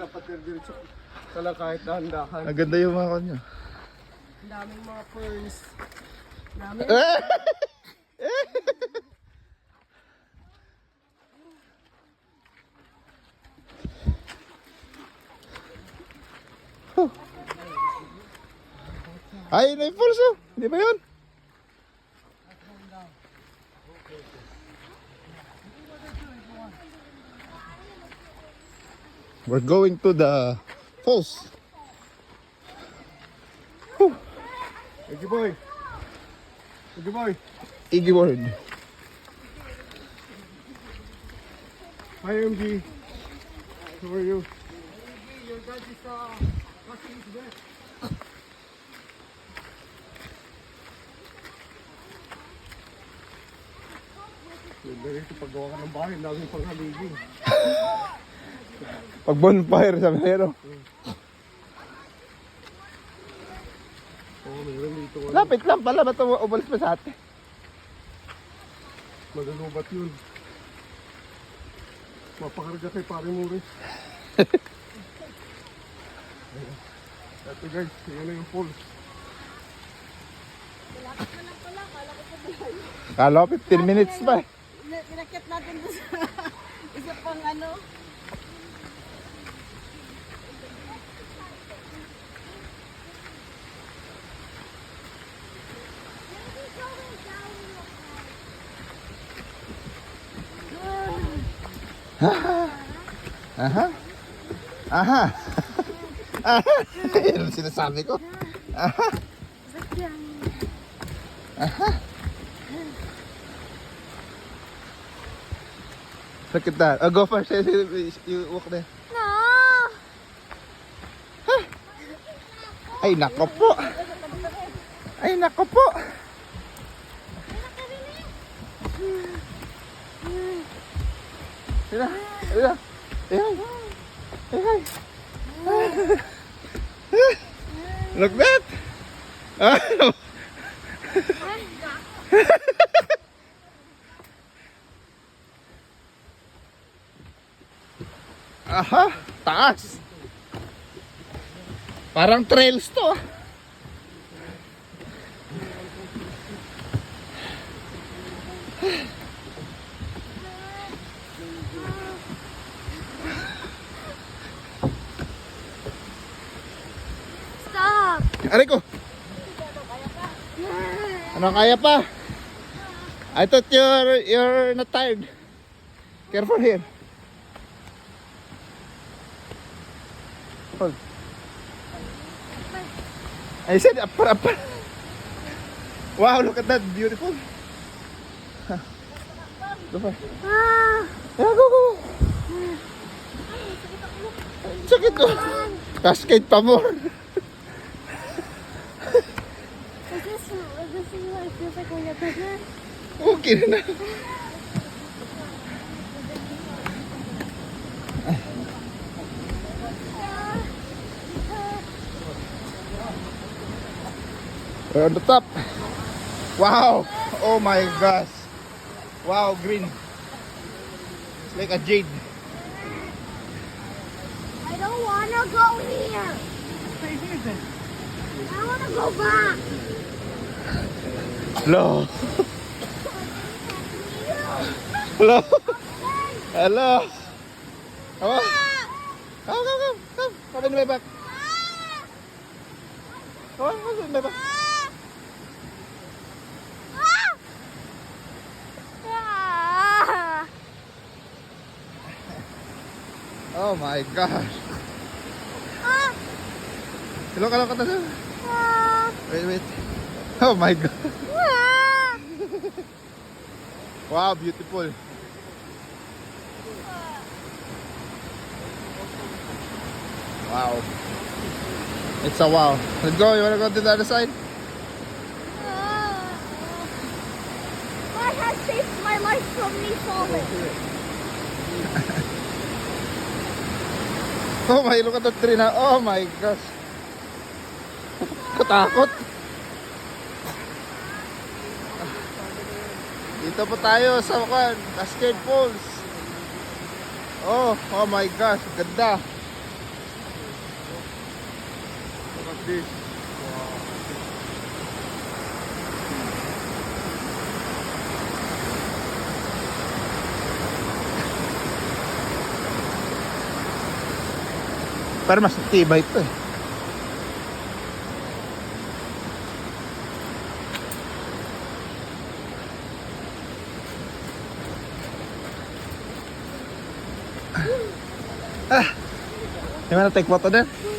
dapat diretso ka lang kahit dahan-dahan. Ang ganda yung mga kanya. Ang daming mga ferns. Dami. Ay, na yung falls oh. Hindi ba yun? We're going to the falls. Whew. Iggy boy. Iggy boy. Iggy word. Hi MG. How are you? Dito paggawa ka ng bahay, daming panghaliging. Pag bonfire sa mero. Oo, meron dito. Lapit lang pala, ba't umalis pa sa atin? Magalubat yun. Mapakarga kay pare mo rin. Ito guys, yan na yung falls. Malapit na lang pala, kala ko sa bahay. Kala ko 15 minutes pa eh. Pinakit natin doon sa isa pang ano. Aha. Aha. Aha. Yan ang sinasabi ko. Aha. Aha. Look at that. Oh, go first. You walk there. No! Huh? Ay, nako po. Ay, nako po. Sila. Sila. Ayan. Ayan. Look that. Ah. Aha, taas. Parang trails to. Stop! Aray ko. Ano kaya pa? I thought you're not tired. Careful here. Hold. I said upper. Wow, look at that, beautiful. Go for. Ah! Yeah, go. Sakit ko. Cascade pa more. This is what it feels like when you're pregnant. Okay na. We're on the top. Wow. Oh my gosh. Wow, green. It's like a jade. I don't wanna go here. I wanna go back. Hello. Hello. Hello. Come on. Come. Come in my back. Come in my back. Oh my gosh. Hello, ka. Wait. Oh my god. Wow, beautiful. Wow. It's a wow. Let's go. You wanna go to the other side? God has saved my life from me falling. Oh my, look at the tree na. Oh my gosh. Katakot. Dito po tayo sa Cascade Falls. Oh my gosh, ganda. this. Pero mas tibay ito eh. You wanna take photo there?